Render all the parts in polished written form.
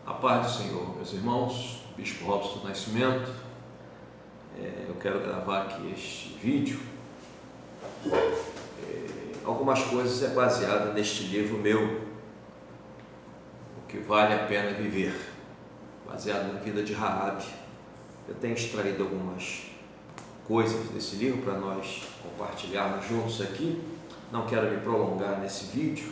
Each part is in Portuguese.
A paz do Senhor, meus irmãos, Bispo Robson do Nascimento. Eu quero gravar aqui este vídeo. Algumas coisas é baseada neste livro meu, O que vale a pena viver, baseado na vida de Raabe. Eu tenho extraído algumas coisas desse livro para nós compartilharmos juntos aqui. Não quero me prolongar nesse vídeo,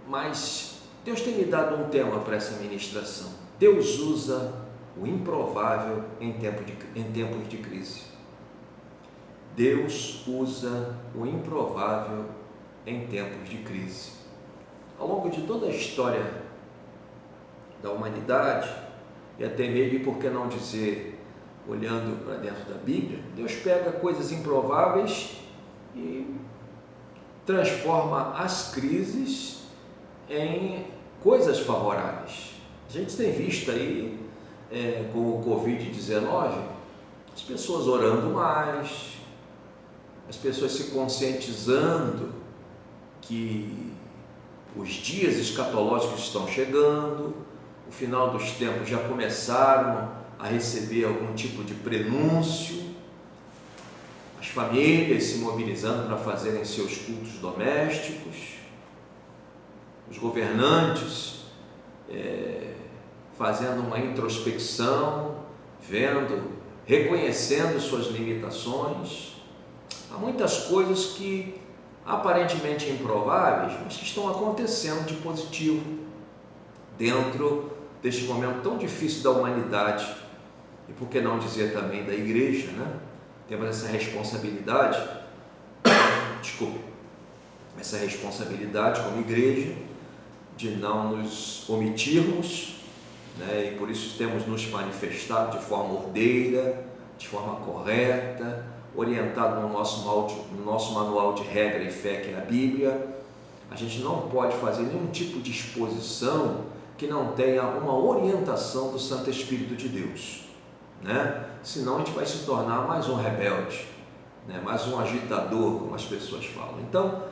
mas Deus tem me dado um tema para essa ministração. Deus usa o improvável em tempos de crise. Deus usa o improvável em tempos de crise. Ao longo de toda a história da humanidade, e até mesmo, por que não dizer, olhando para dentro da Bíblia, Deus pega coisas improváveis e transforma as crises em coisas favoráveis. A gente tem visto aí, com o Covid-19, as pessoas orando mais, as pessoas se conscientizando que os dias escatológicos estão chegando, o final dos tempos já começaram a receber algum tipo de prenúncio, as famílias se mobilizando para fazerem seus cultos domésticos, os governantes fazendo uma introspecção, reconhecendo suas limitações. Há muitas coisas que aparentemente improváveis, mas que estão acontecendo de positivo dentro deste momento tão difícil da humanidade, e por que não dizer também da igreja, né? Temos essa responsabilidade, essa responsabilidade como igreja, de não nos omitirmos, né? E por isso temos nos manifestado de forma ordeira, de forma correta, orientado no nosso manual de regra e fé, que é a Bíblia. A gente não pode fazer nenhum tipo de exposição que não tenha uma orientação do Santo Espírito de Deus, né? Senão a gente vai se tornar mais um rebelde, né? Mais um agitador, como as pessoas falam. Então,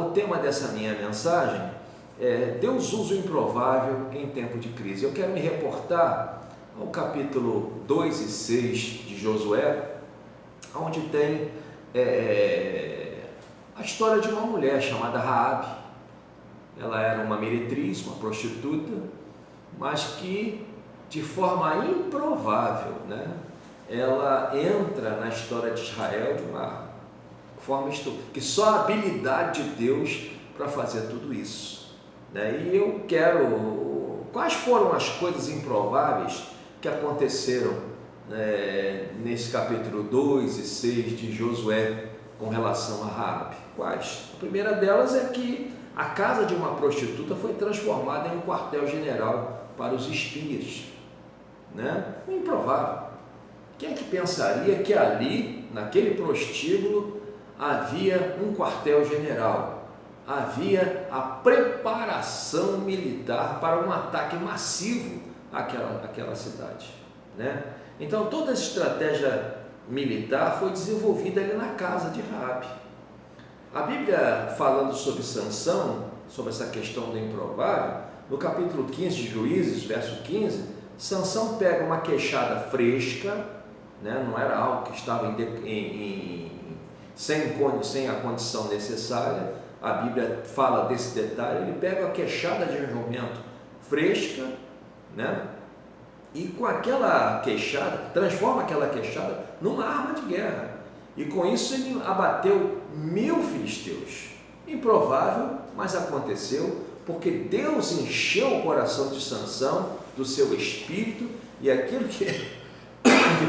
o tema dessa minha mensagem é: Deus usa o improvável em tempo de crise. Eu quero me reportar ao capítulo 2 e 6 de Josué, onde tem a história de uma mulher chamada Raabe. Ela era uma meretriz, uma prostituta, mas que de forma improvável, né, ela entra na história de Israel de uma forma que só a habilidade de Deus para fazer tudo isso, né? E eu quero... Quais foram as coisas improváveis que aconteceram, nesse capítulo 2 e 6 de Josué com relação a Raabe? Quais? A primeira delas é que a casa de uma prostituta foi transformada em um quartel-general para os espias, né? Improvável. Quem é que pensaria que ali, naquele prostíbulo, havia um quartel-general? Havia a preparação militar para um ataque massivo àquela cidade, né? Então toda a estratégia militar foi desenvolvida ali na casa de Raabe. A Bíblia, falando sobre Sansão, sobre essa questão do improvável, no capítulo 15 de Juízes, verso 15, Sansão pega uma queixada fresca, né? Não era algo que estava sem a condição necessária. A Bíblia fala desse detalhe. Ele pega a queixada de jumento fresca, né? E com aquela queixada, transforma aquela queixada numa arma de guerra. E com isso ele abateu 1000 filisteus. Improvável, mas aconteceu, porque Deus encheu o coração de Sansão do seu espírito, e aquilo que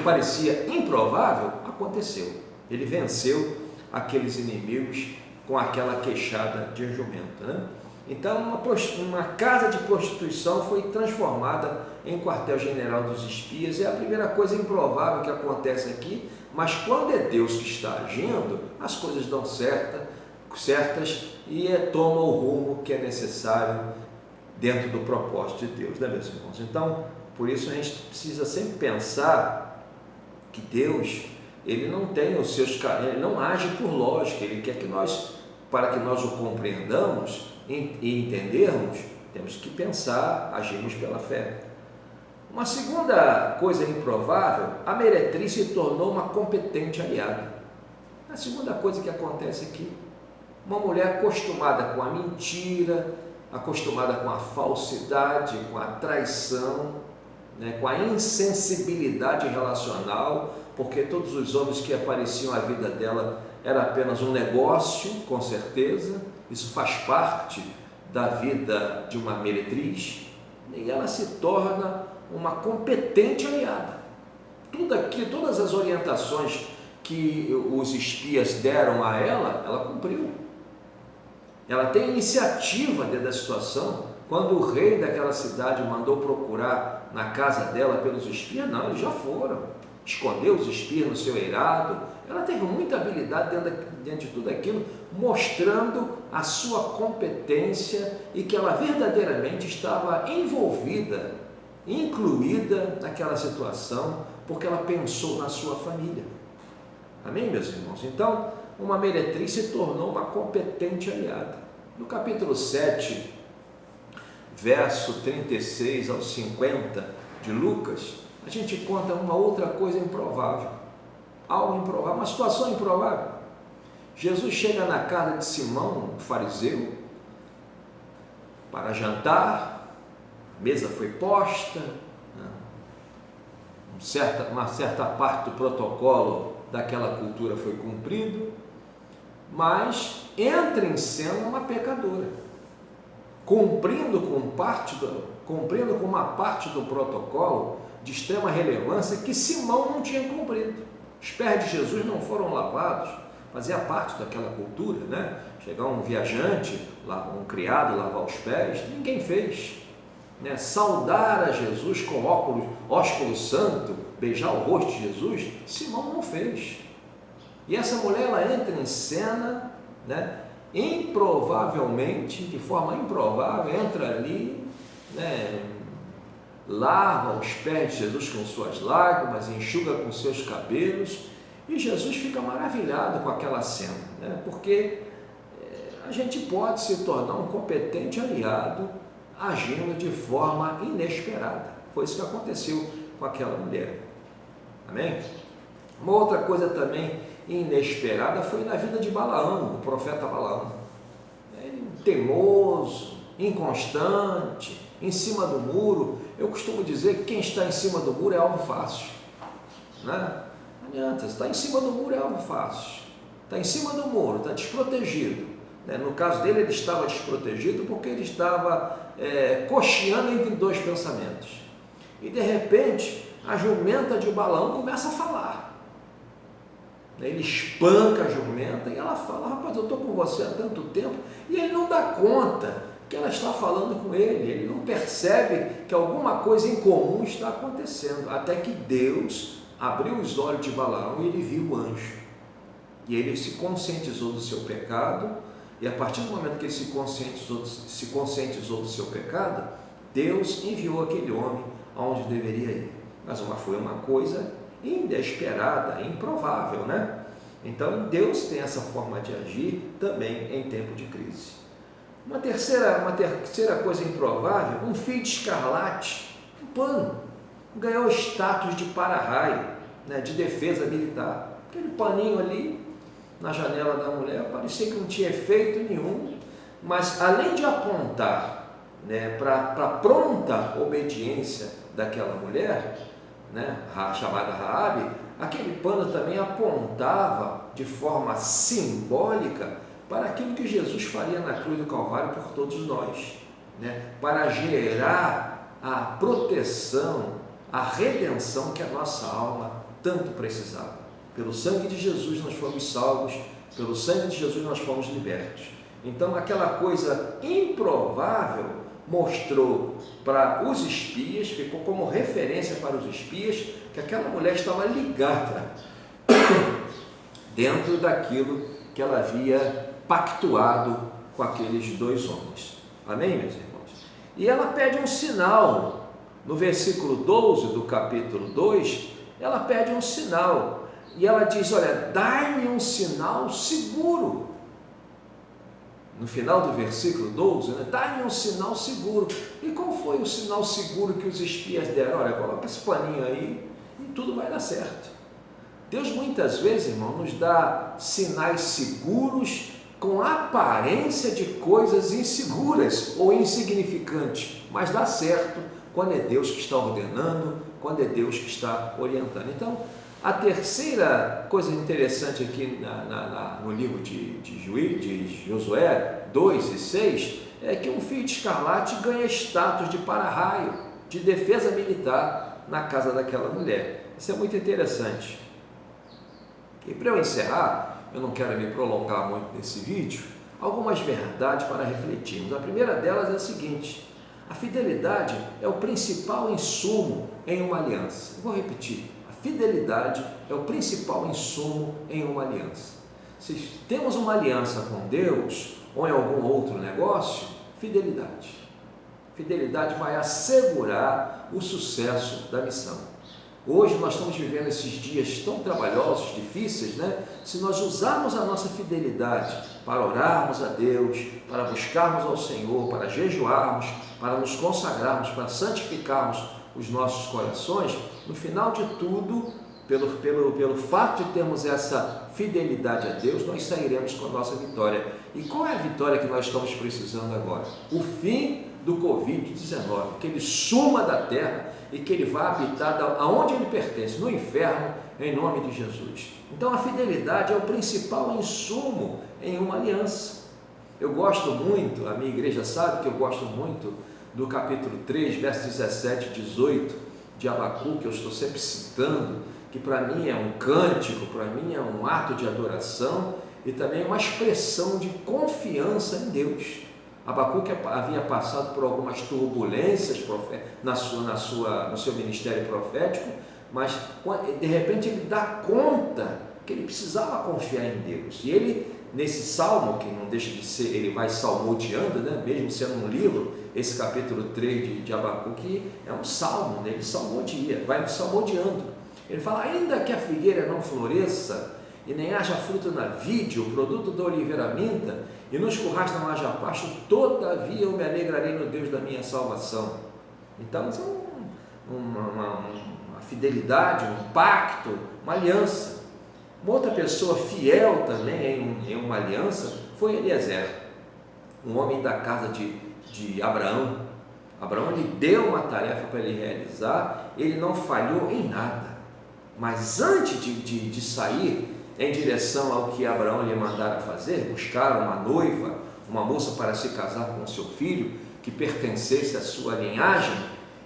parecia improvável aconteceu. Ele venceu aqueles inimigos com aquela queixada de jumento, né? Então uma casa de prostituição foi transformada em quartel-general dos espias. É a primeira coisa improvável que acontece aqui, mas quando é Deus que está agindo, as coisas dão certas e tomam o rumo que é necessário dentro do propósito de Deus, né, meus irmãos? Então, por isso a gente precisa sempre pensar que Deus, ele não tem os seus, ele não age por lógica. Ele quer que nós, para que nós o compreendamos e entendermos, Temos que pensar, agirmos pela fé. Uma segunda coisa improvável, a meretriz se tornou uma competente aliada. A segunda coisa que acontece aqui, uma mulher acostumada com a mentira, acostumada com a falsidade, com a traição, com a insensibilidade relacional, porque todos os homens que apareciam à vida dela era apenas um negócio, com certeza, isso faz parte da vida de uma meretriz, e ela se torna uma competente aliada. Tudo aqui, todas as orientações que os espias deram a ela, ela cumpriu. Ela tem iniciativa dentro da situação. Quando o rei daquela cidade mandou procurar na casa dela pelos espias, não, eles já foram. Escondeu os espias no seu eirado. Ela teve muita habilidade dentro de tudo aquilo, mostrando a sua competência e que ela verdadeiramente estava envolvida, incluída naquela situação, porque ela pensou na sua família. Amém, meus irmãos? Então, uma meretriz se tornou uma competente aliada. No capítulo 7, verso 36 ao 50 de Lucas, a gente conta uma outra coisa improvável, algo improvável, uma situação improvável. Jesus chega na casa de Simão, um fariseu, para jantar, a mesa foi posta, uma certa parte do protocolo daquela cultura foi cumprido, mas entra em cena uma pecadora, cumprindo com uma parte do protocolo de extrema relevância que Simão não tinha cumprido. Os pés de Jesus não foram lavados, fazia parte daquela cultura, né? Chegar um viajante, um criado lavar os pés, ninguém fez, né? Saudar a Jesus com ósculo santo, beijar o rosto de Jesus, Simão não fez. E essa mulher, ela entra em cena, né? Improvavelmente, de forma improvável, entra ali, né? Lava os pés de Jesus com suas lágrimas, enxuga com seus cabelos, e Jesus fica maravilhado com aquela cena, né? Porque a gente pode se tornar um competente aliado agindo de forma inesperada. Foi isso que aconteceu com aquela mulher. Amém? Uma outra coisa também inesperada foi na vida de Balaão, o profeta Balaão. Ele, teimoso, inconstante, em cima do muro. Eu costumo dizer que quem está em cima do muro é alvo fácil, né? Não adianta, está em cima do muro é alvo fácil, está em cima do muro, está desprotegido, né? No caso dele, ele estava desprotegido porque ele estava cocheando entre dois pensamentos, e de repente a jumenta de Balaão começa a falar. Ele espanca a jumenta e ela fala: rapaz, eu estou com você há tanto tempo, e ele não dá conta que ela está falando com ele não percebe que alguma coisa incomum está acontecendo, até que Deus abriu os olhos de Balaão e ele viu o anjo, e ele se conscientizou do seu pecado, e a partir do momento que ele se conscientizou do seu pecado, Deus enviou aquele homem aonde deveria ir, mas foi uma coisa inesperada, improvável, né? Então Deus tem essa forma de agir também em tempo de crise. Uma terceira coisa improvável, um fio de escarlate, um pano, ganhou status de para-raio, né, de defesa militar. Aquele paninho ali na janela da mulher parecia que não tinha efeito nenhum, mas além de apontar, né, para a pronta obediência daquela mulher, né, chamada Raabe, aquele pano também apontava de forma simbólica para aquilo que Jesus faria na cruz do Calvário por todos nós, né? Para gerar a proteção, a redenção que a nossa alma tanto precisava. Pelo sangue de Jesus nós fomos salvos, pelo sangue de Jesus nós fomos libertos. Então aquela coisa improvável mostrou para os espias, ficou como referência para os espias, que aquela mulher estava ligada dentro daquilo que ela havia pactuado com aqueles dois homens. Amém, meus irmãos? E ela pede um sinal, no versículo 12 do capítulo 2, ela pede um sinal, e ela diz: olha, dai-me um sinal seguro. no final do versículo 12, né? Dá-me um sinal seguro. E qual foi o sinal seguro que os espias deram? Olha, coloca esse paninho aí e tudo vai dar certo. Deus muitas vezes, irmão, nos dá sinais seguros com aparência de coisas inseguras ou insignificantes, mas dá certo quando é Deus que está ordenando, quando é Deus que está orientando. Então, a terceira coisa interessante aqui no livro de Josué 2 e 6 é que um fio de escarlate ganha status de para-raio, de defesa militar na casa daquela mulher. Isso é muito interessante. E para eu encerrar, eu não quero me prolongar muito nesse vídeo, algumas verdades para refletirmos. A primeira delas é a seguinte: a fidelidade é o principal insumo em uma aliança. Vou repetir. Fidelidade é o principal insumo em uma aliança. Se temos uma aliança com Deus ou em algum outro negócio, fidelidade. Fidelidade vai assegurar o sucesso da missão. Hoje nós estamos vivendo esses dias tão trabalhosos, difíceis, né? Se nós usarmos a nossa fidelidade para orarmos a Deus, para buscarmos ao Senhor, para jejuarmos, para nos consagrarmos, para santificarmos os nossos corações, no final de tudo, pelo fato de termos essa fidelidade a Deus, nós sairemos com a nossa vitória. E qual é a vitória que nós estamos precisando agora? O fim do Covid-19, que ele suma da terra e que ele vá habitar aonde ele pertence, no inferno, em nome de Jesus. Então a fidelidade é o principal insumo em uma aliança. Eu gosto muito, a minha igreja sabe que eu gosto muito do capítulo 3, versos 17 e 18 de Abacuque, que eu estou sempre citando, que para mim é um cântico, para mim é um ato de adoração e também uma expressão de confiança em Deus. Abacuque havia passado por algumas turbulências no seu ministério profético, mas de repente ele dá conta que ele precisava confiar em Deus. E ele, nesse salmo, que não deixa de ser, ele vai salmodiando, né? Mesmo sendo um livro, esse capítulo 3 de Abacuque é um salmo, né? Ele salmodia, vai salmodiando. Ele fala: ainda que a figueira não floresça e nem haja fruto na vide, o produto da oliveira minta, e nos currais não haja pasto, todavia eu me alegrarei no Deus da minha salvação. Então, isso é uma fidelidade, um pacto, uma aliança. Uma outra pessoa fiel também em uma aliança foi Eliezer, um homem da casa de Abraão. Abraão lhe deu uma tarefa para ele realizar, ele não falhou em nada. Mas antes de sair em direção ao que Abraão lhe mandara fazer, buscar uma noiva, uma moça para se casar com seu filho, que pertencesse à sua linhagem,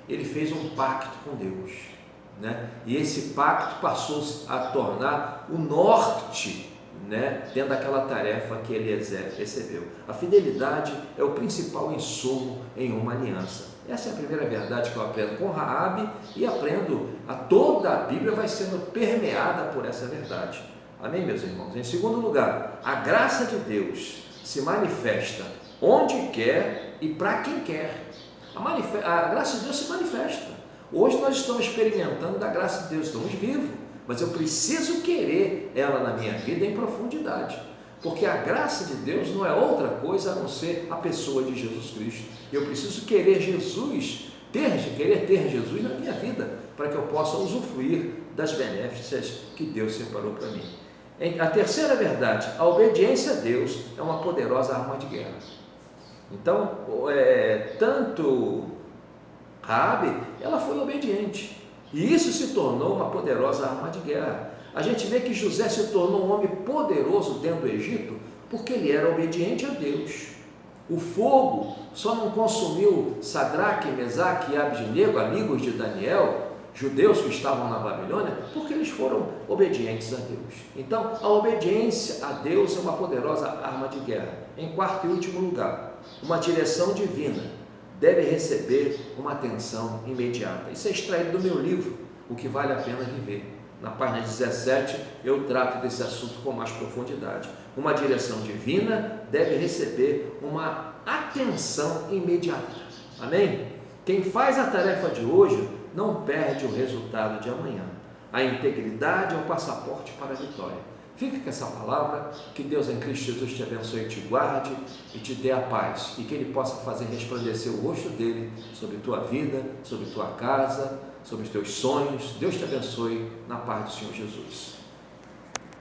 ele fez um pacto com Deus, né? E esse pacto passou a tornar o norte, né, dentro daquela tarefa que Eliezer recebeu. A fidelidade é o principal insumo em uma aliança. Essa é a primeira verdade que eu aprendo com Raabe e aprendo a toda a Bíblia vai sendo permeada por essa verdade. Amém, meus irmãos? Em segundo lugar, a graça de Deus se manifesta onde quer e para quem quer. A graça de Deus se manifesta. Hoje nós estamos experimentando da graça de Deus, estamos vivos, mas eu preciso querer ela na minha vida em profundidade, porque a graça de Deus não é outra coisa a não ser a pessoa de Jesus Cristo. Eu preciso querer Jesus, querer ter Jesus na minha vida, para que eu possa usufruir das benéficas que Deus separou para mim. A terceira verdade, a obediência a Deus é uma poderosa arma de guerra. Então, tanto Raabe, ela foi obediente, e isso se tornou uma poderosa arma de guerra. A gente vê que José se tornou um homem poderoso dentro do Egito, porque ele era obediente a Deus. O fogo só não consumiu Sadraque, Mesaque e Abdenego, amigos de Daniel, judeus que estavam na Babilônia, porque eles foram obedientes a Deus. Então, a obediência a Deus é uma poderosa arma de guerra. Em quarto e último lugar, uma direção divina deve receber uma atenção imediata. Isso é extraído do meu livro, O que Vale a Pena Viver. Na página 17, eu trato desse assunto com mais profundidade. Uma direção divina deve receber uma atenção imediata. Amém? Quem faz a tarefa de hoje não perde o resultado de amanhã. A integridade é o passaporte para a vitória. Fica com essa palavra, que Deus em Cristo Jesus te abençoe, te guarde e te dê a paz, e que Ele possa fazer resplandecer o rosto dele sobre tua vida, sobre tua casa, sobre os teus sonhos. Deus te abençoe na paz do Senhor Jesus.